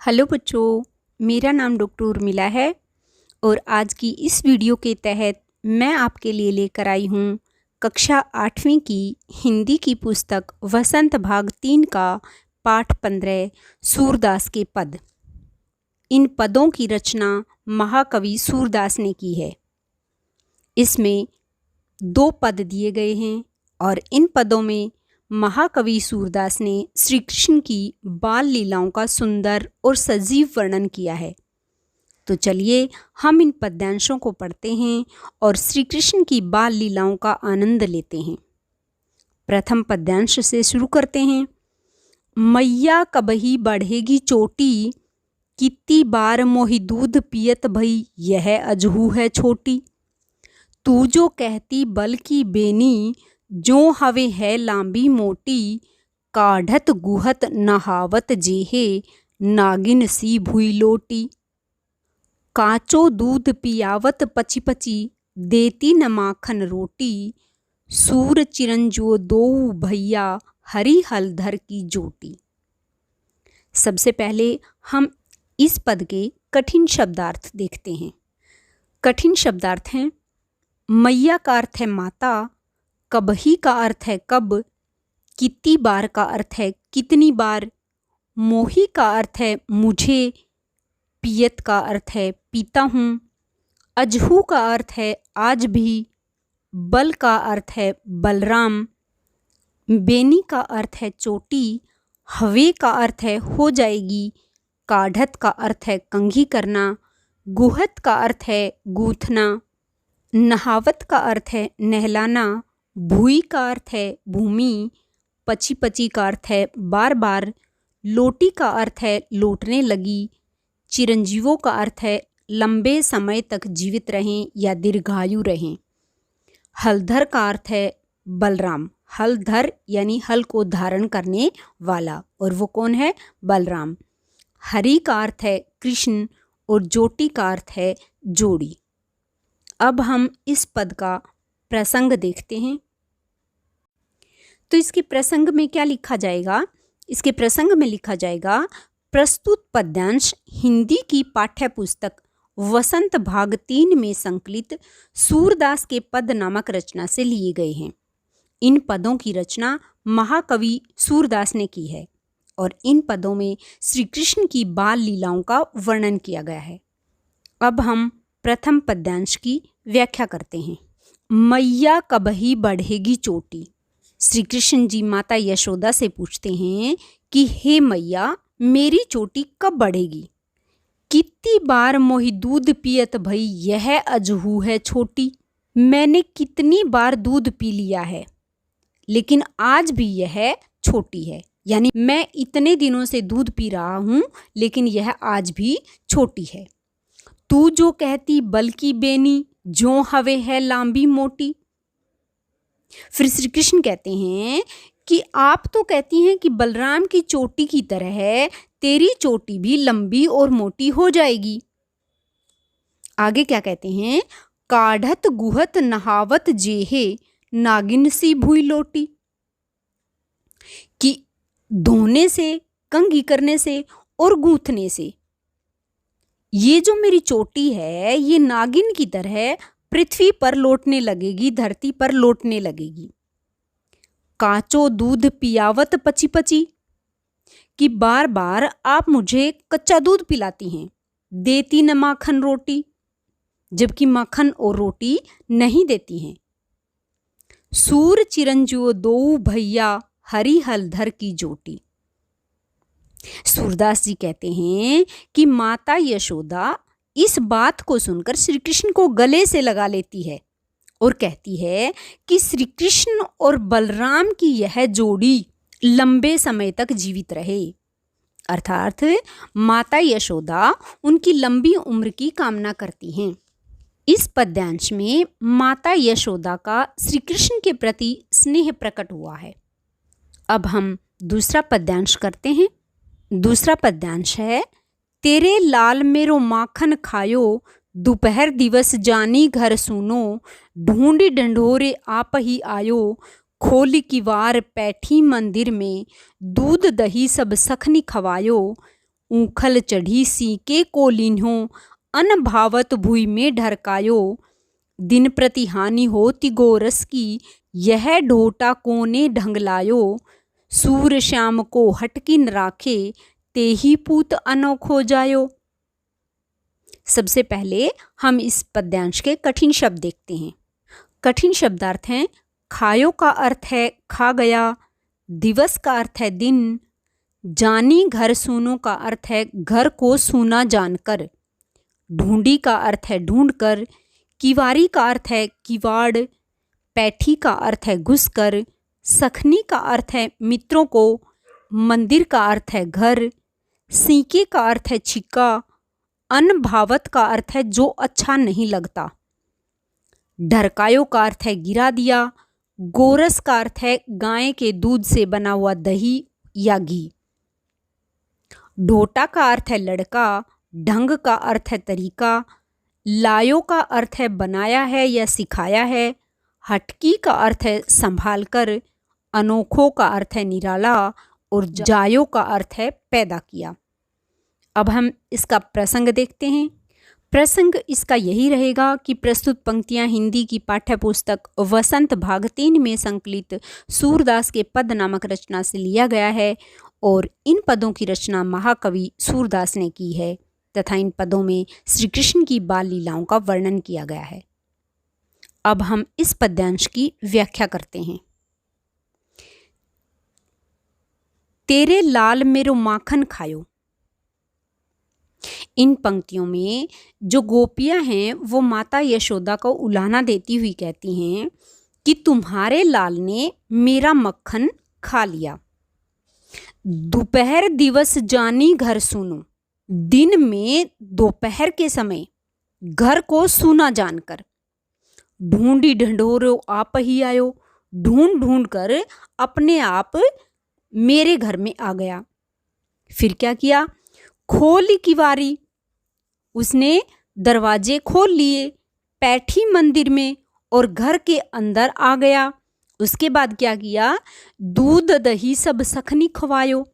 Hello बच्चों, मेरा नाम डॉक्टर उर्मिला है और आज की इस वीडियो के तहत मैं आपके लिए लेकर आई हूँ कक्षा 8वीं की हिंदी की पुस्तक वसंत भाग 3 का पाठ 15 सूरदास के पद। इन पदों की रचना महाकवि सूरदास ने की है। इसमें 2 पद दिए गए हैं और इन पदों में महाकवि सूरदास ने श्री कृष्ण की बाल लीलाओं का सुंदर और सजीव वर्णन किया है। तो चलिए हम इन पद्यांशों को पढ़ते हैं और श्री कृष्ण की बाल लीलाओं का आनंद लेते हैं। प्रथम पद्यांश से शुरू करते हैं। मैया कबही बढ़ेगी चोटी, कितनी बार मोहि दूध पियत भई यह अजहू है छोटी। तू जो कहती बल की बेनी, जो हवे है लांबी मोटी। काढ़त गुहत नहावत जेहे, नागिन सी भुई लोटी। काचो दूध पियावत पची पची, देती न माखन रोटी। सूर चिरंजो दोऊ भैया, हरी हलधर की जोटी। सबसे पहले हम इस पद के कठिन शब्दार्थ देखते हैं। कठिन शब्दार्थ हैं मैया का अर्थ है माता, कबही का अर्थ है कब, कितनी बार का अर्थ है कितनी बार, मोही का अर्थ है मुझे, पियत का अर्थ है पीता हूँ, अजहू का अर्थ है आज भी, बल का अर्थ है बलराम, बेनी का अर्थ है चोटी, हवे का अर्थ है हो जाएगी, काढ़त का अर्थ है कंघी करना, गुहत का अर्थ है गूंथना, नहावत का अर्थ है नहलाना, भूई का अर्थ है भूमि, पची पची का अर्थ है बार बार, लोटी का अर्थ है लौटने लगी, चिरंजीवों का अर्थ है लंबे समय तक जीवित रहें या दीर्घायु रहें, हलधर का अर्थ है बलराम, हलधर यानी हल को धारण करने वाला, और वो कौन है? बलराम। हरि का अर्थ है कृष्ण और जोटी का अर्थ है जोड़ी। अब हम इस पद का प्रसंग देखते हैं। तो इसके प्रसंग में क्या लिखा जाएगा? इसके प्रसंग में लिखा जाएगा प्रस्तुत पद्यांश हिंदी की पाठ्य पुस्तक वसंत भाग 3 में संकलित सूरदास के पद नामक रचना से लिए गए हैं। इन पदों की रचना महाकवि सूरदास ने की है और इन पदों में श्री कृष्ण की बाल लीलाओं का वर्णन किया गया है। अब हम प्रथम पद्यांश की व्याख्या करते हैं। मैया कबही बढ़ेगी चोटी। श्री कृष्ण जी माता यशोदा से पूछते हैं कि हे मैया, मेरी चोटी कब बढ़ेगी? कितनी बार मोहि दूध पियत भई यह अजहू है छोटी। मैंने कितनी बार दूध पी लिया है, लेकिन आज भी यह छोटी है। यानी मैं इतने दिनों से दूध पी रहा हूँ, लेकिन यह आज भी छोटी है। तू जो कहती बल की बेनी, जो हवे है लांबी मोटी। फिर श्री कृष्ण कहते हैं कि आप तो कहती हैं कि बलराम की चोटी की तरह है, तेरी चोटी भी लंबी और मोटी हो जाएगी। आगे क्या कहते हैं? काढ़त गुहत नहावत जेहे, नागिन सी भुई लोटी। कि धोने से, कंघी करने से और गूंथने से ये जो मेरी चोटी है, ये नागिन की तरह पृथ्वी पर लौटने लगेगी, धरती पर लौटने लगेगी। काचो दूध पियावत पची पची, कि बार बार आप मुझे कच्चा दूध पिलाती हैं। देती न माखन रोटी, जबकि माखन और रोटी नहीं देती हैं। सूर चिरंजीव दोऊ भैया, हरी हलधर की जोटी। सूरदास जी कहते हैं कि माता यशोदा इस बात को सुनकर श्री कृष्ण को गले से लगा लेती है और कहती है कि श्री कृष्ण और बलराम की यह जोड़ी लंबे समय तक जीवित रहे। अर्थात माता यशोदा उनकी लंबी उम्र की कामना करती हैं। इस पद्यांश में माता यशोदा का श्री कृष्ण के प्रति स्नेह प्रकट हुआ है। अब हम दूसरा पद्यांश करते हैं। दूसरा पद्यांश है तेरे लाल मेरो माखन खायो, दोपहर दिवस जानी घर सुनो, ढूंढी ढंढोरे आप ही आयो, खोली की वार बैठी मंदिर में, दूध दही सब सखनी खवायो, ऊखल चढ़ी सीके को लीन्हो, अन भावत भुई में ढरकायो। दिन प्रति हानि होती गोरस की, यह ढोटा कोने ढंगलायो। सूर श्याम को हटकिन राखे, तेही पूत अनोखो जायो। सबसे पहले हम इस पद्यांश के कठिन शब्द देखते हैं। कठिन शब्दार्थ हैं खायो का अर्थ है खा गया, दिवस का अर्थ है दिन, जानी घर सूनो का अर्थ है घर को सूना जानकर, ढूंढी का अर्थ है ढूंढकर, किवारी का अर्थ है किवाड़, पैठी का अर्थ है घुसकर, सखनी का अर्थ है मित्रों को, मंदिर का अर्थ है घर, सीके का अर्थ है छिक्का, अनभावत का अर्थ है जो अच्छा नहीं लगता, ढरकायो का अर्थ है गिरा दिया, गोरस का अर्थ है गाय के दूध से बना हुआ दही या घी, ढोटा का अर्थ है लड़का, ढंग का अर्थ है तरीका, लायो का अर्थ है बनाया है या सिखाया है, हटकी का अर्थ है संभाल कर, अनोखो का अर्थ है निराला और जायो का अर्थ है पैदा किया। अब हम इसका प्रसंग देखते हैं। प्रसंग इसका यही रहेगा कि प्रस्तुत पंक्तियां हिंदी की पाठ्य पुस्तक वसंत भाग 3 में संकलित सूरदास के पद नामक रचना से लिया गया है और इन पदों की रचना महाकवि सूरदास ने की है तथा इन पदों में श्री कृष्ण की बाल लीलाओं का वर्णन किया गया है। अब हम इस पद्यांश की व्याख्या करते हैं। तेरे लाल मेरो माखन खायो। इन पंक्तियों में जो गोपियां हैं वो माता यशोदा को उलाहना देती हुई कहती हैं कि तुम्हारे लाल ने मेरा मक्खन खा लिया। दोपहर दिवस जानी घर सुनो, दिन में दोपहर के समय घर को सुना जानकर, ढूंढी ढंढोरो आप ही आयो, ढूंढ ढूंढ कर अपने आप मेरे घर में आ गया। फिर क्या किया, खोली किवारी, उसने दरवाजे खोल लिए, पैठी मंदिर में और घर के अंदर आ गया। उसके बाद क्या किया, दूध दही सब सखनी खवायो,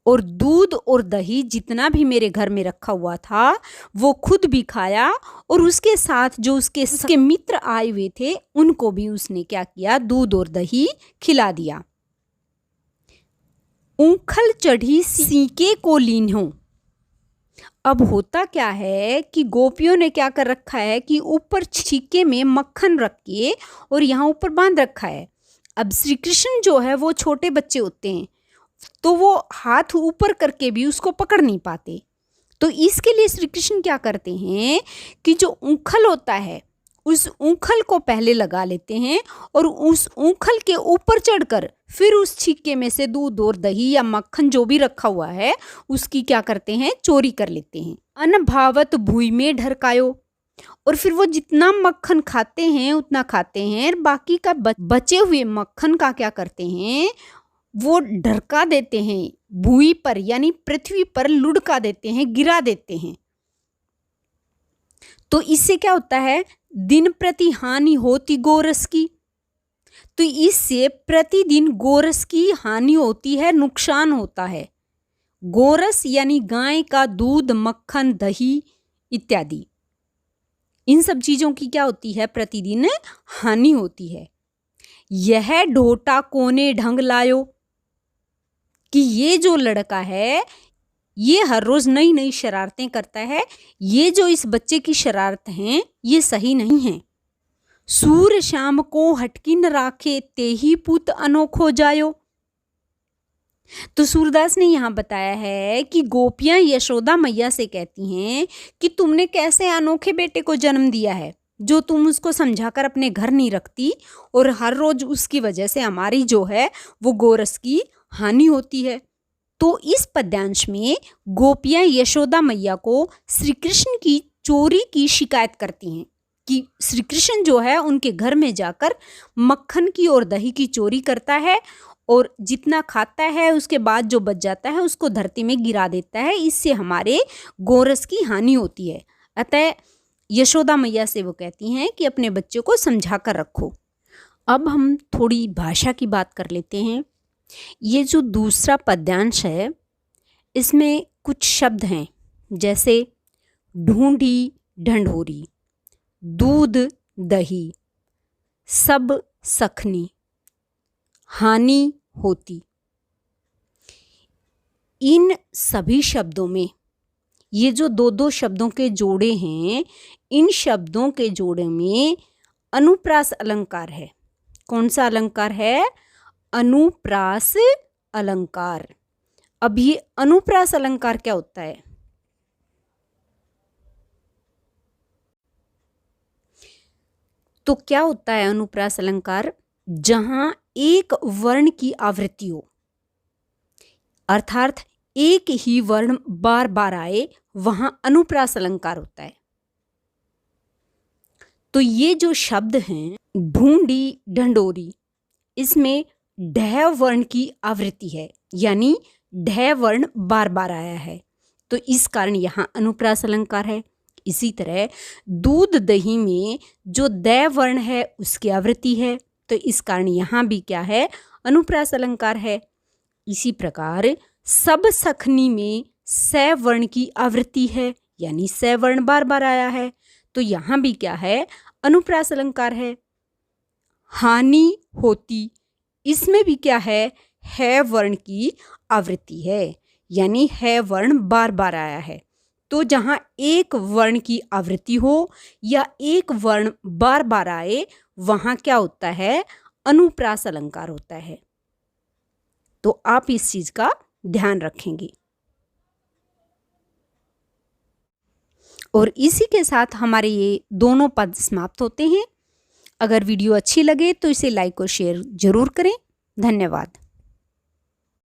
और दूध और दही जितना भी मेरे घर में रखा हुआ था वो खुद भी खाया और उसके साथ जो उसके मित्र आए हुए थे उनको भी उसने क्या किया, दूध और दही खिला दिया। ऊखल चढ़ी सीके को लीन्हो। अब होता क्या है कि गोपियों ने क्या कर रखा है कि ऊपर छीके में मक्खन रख के और यहाँ ऊपर बांध रखा है। अब श्री कृष्ण जो है वो छोटे बच्चे होते हैं तो वो हाथ ऊपर करके भी उसको पकड़ नहीं पाते, तो इसके लिए श्री कृष्ण क्या करते हैं कि जो ऊखल होता है उस ऊखल को पहले लगा लेते हैं और उस ऊखल के ऊपर चढ़कर फिर उस छिक्के में से दूध और दही या मक्खन जो भी रखा हुआ है उसकी क्या करते हैं, चोरी कर लेते हैं। अनभावत भुई में ढरकायो, और फिर वो जितना मक्खन खाते हैं उतना खाते हैं, बाकी का बचे हुए मक्खन का क्या करते हैं, वो ढरका देते हैं, भूमि पर यानी पृथ्वी पर लुढ़का देते हैं, गिरा देते हैं। तो इससे क्या होता है, दिन प्रति हानि होती गोरस की, तो इससे प्रतिदिन गोरस की हानि होती है, नुकसान होता है। गोरस यानी गाय का दूध, मक्खन, दही इत्यादि, इन सब चीजों की क्या होती है, प्रतिदिन हानि होती है। यह ढोटा कोने ढंग लायो, कि ये जो लड़का है ये हर रोज नई नई शरारतें करता है, ये जो इस बच्चे की शरारत हैं ये सही नहीं है। सूर श्याम को हटकिन राखे, तेही पुत अनोखो जायो। तो सूरदास ने यहाँ बताया है कि गोपियां यशोदा मैया से कहती हैं कि तुमने कैसे अनोखे बेटे को जन्म दिया है, जो तुम उसको समझाकर अपने घर नहीं रखती और हर रोज उसकी वजह से हमारी जो है वो गोरस की हानि होती है। तो इस पद्यांश में गोपियां यशोदा मैया को श्री कृष्ण की चोरी की शिकायत करती हैं कि श्री कृष्ण जो है उनके घर में जाकर मक्खन की और दही की चोरी करता है और जितना खाता है उसके बाद जो बच जाता है उसको धरती में गिरा देता है, इससे हमारे गोरस की हानि होती है। अतः यशोदा मैया से वो कहती हैं कि अपने बच्चों को समझा कर रखो। अब हम थोड़ी भाषा की बात कर लेते हैं। ये जो दूसरा पद्यांश है इसमें कुछ शब्द हैं जैसे ढूंढी ढंढोरी, दूध दही, सब सखनी, हानि होती। इन सभी शब्दों में ये जो दो दो शब्दों के जोड़े हैं, इन शब्दों के जोड़े में अनुप्रास अलंकार है। कौन सा अलंकार है? अनुप्रास अलंकार। अब ये अनुप्रास अलंकार क्या होता है? तो क्या होता है अनुप्रास अलंकार? जहां एक वर्ण की आवृत्ति हो, अर्थात एक ही वर्ण बार बार आए, वहां अनुप्रास अलंकार होता है। तो ये जो शब्द हैं ढूंढी ढंढोरी, इसमें ढ वर्ण की आवृत्ति है, यानी ढ वर्ण बार बार आया है, तो इस कारण यहां अनुप्रास अलंकार है। इसी तरह दूध दही में जो द वर्ण है उसकी आवृत्ति है, तो इस कारण यहां भी क्या है? अनुप्रास अलंकार है। इसी प्रकार सब सखनी में स वर्ण की आवृत्ति है, यानी स वर्ण बार बार आया है, तो यहां भी क्या है? अनुप्रास अलंकार है। हानि होती, इसमें भी क्या है? है वर्ण की आवृत्ति है, यानी है वर्ण बार बार आया है। तो जहां एक वर्ण की आवृत्ति हो या एक वर्ण बार बार आए, वहां क्या होता है? अनुप्रास अलंकार होता है। तो आप इस चीज का ध्यान रखेंगे। और इसी के साथ हमारे ये दोनों पद समाप्त होते हैं। अगर वीडियो अच्छी लगे तो इसे लाइक और शेयर जरूर करें। धन्यवाद।